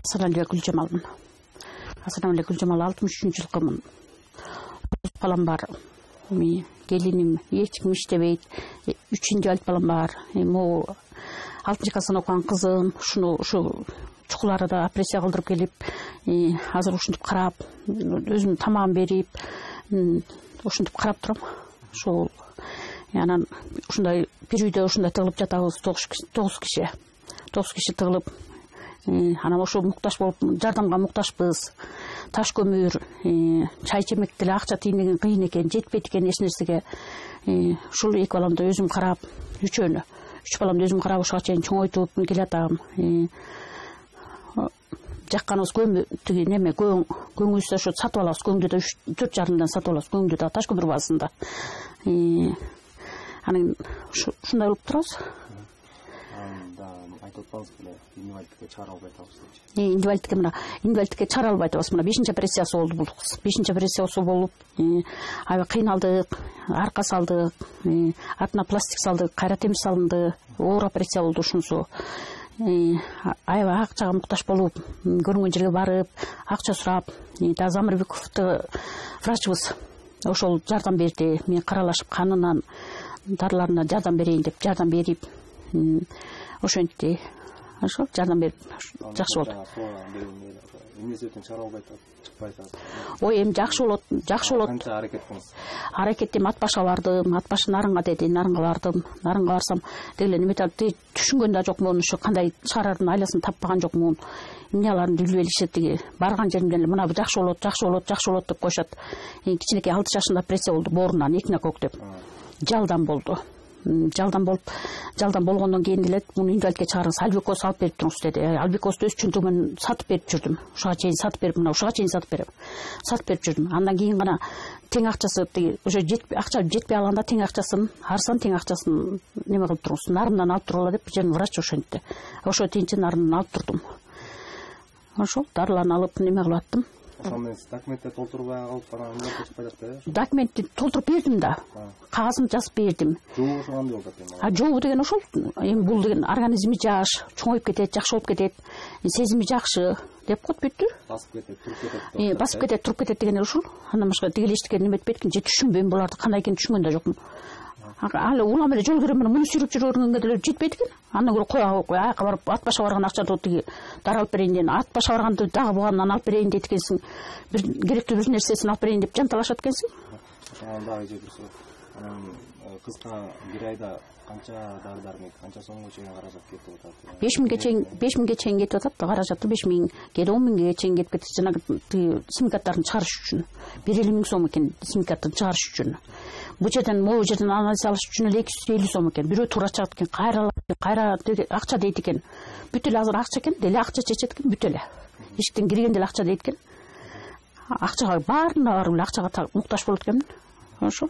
Асаналия Гүлжамалмын. Асаналия Гүлжамал 63 жылқымын. Балам бар. Келиним ешкім іштебейді. 3-ші алт балам бар. 6-ші класстан оқыған қызым. Шу чұқыларда операция қылдырып келіп, азыр ушынтып қарап, өзім тамағын беріп, ушынтып қарап тұрам. Шол анан ушундай бир үйдө ушундай тыгылып жатабыз 9 киши тыгылып, анан ошо муктаж болуп жардамга муктажбыз. Таш көмүр, чай чемек деле акча тийин кыйын экен, жетпейт экен эч нерсеге. Ушул эки баламды өзүм карап, 3 баламды өзүм карап ушуга чейин чоңойтуп келатам. Жакканыбыз тиги неме көңүбүздө ошо сатып алабыз, көңдү да 4 жарымдан сатып алабыз, көңдү да таш көмүр базасында. Анан ушундай болуп турабыз. Айтып атпаңыз беле, инвалидтикке чыгара албай атабыз. Инвалидтикке чыгара албай атабыз. Мына 5-ші операциясы болду бул. 5-ші операциясы болуп, аябай кыйналдык, арка салдык, артына пластик салдык, кайра темир салынды, оор операция болду ушунусу. Аябай акчага муктаж болуп, көрүнгөн жерге барып, акча сурап, Замирбековду врачыбыз ошол жардам берди. Мен каралашып канынан дарыларына жардам берейин деп жардам берип, ошентти. Ошо жардам берип жакшы болду. Ой, эми жакшы болот. Канча аракет кылдыңыз? Аракеттем ат башка бардым, ат башы Нарынга деди, Нарынга бардым. Нарынга барсам, деле неме түшүнгөн да жокмун, ушу кандай чыгарардын айласын таппаган жокмун. Эмне аларын билбелишет тиги. Барган жеримден мына жакшы болот деп коюшат. Кичинекей 6 жашында операция болду, боорунан экинокок деп. Жалдан болду. Жалдан болгондон кийин деле муну инвалидке чыгарыңыз, Альбекос алып берип туруңуз деди. Альбекосду өз үчүн мен сатып берип жүрдүм. Ушуга чейин сатып берип, мына ушуга чейин сатып жүрдүм. Андан кийин гана тең акчасы уже акча жетпей алганда тең акчасын, арсан тең акчасын неме кылып туруңуз. Нарындан алып турула деп жерин врач ошентти. Ошо тинчи Нарындан алып турдум. Ошо дарыларын алып неме кылып аттым. Ошондон документти толтурбай алып анан эмне чыкпай Документти толтуруп бердим да. Кагазын жазып бердим. Жоо ошо кандай болот эми? Жоо деген ошол. Эми бул деген организми жаш, чоңоюп кетет, жакшы болуп кетет, сезими жакшы деп коет бүттү. Басып кетет, туруп кетет деген ошол. Андан башка тиги эчтеке неме этпейт экен, же түшүнбөйм буларды кандай экенин түшүнгөн да жокмун. Алы улам эле жол көрөм менен муну сүрүп жүргөнгө деле жетпейт экен. Андан көрө аяка барып ат баша барган акчаны тиги дары алып берейин дейин. Ат баша барганды дагы бугандан алып берейин дейт экенсиң. Бир керектүү бир нерсесин алып берейин деп жанталашат экенсиң. Ошондон дагы жебирсе. Анан кыска бир айда канча дары-дармек, канча сомго чейин каражат кетип атат? 5000 чейин кетип атат. Каражаты 5000, кээде 10.000 чейин кетип кетет. Жанагы симикаттарын чыгарыш үчүн 1.50 сом экен симикаттын чыгарыш үчүн. Бу жерден могу жерден анализ алыш үчүн эле 250 сом экен. Бирөө туура чыгат экен, кайра акча дейт экен. Бүт эле азыр акча экен, деле акча чечет экен, бүт эле. Эшиктен кирген деле акча дейт экен. Акчага баарына барып эле акчага муктаж болот экенмин. Ошол.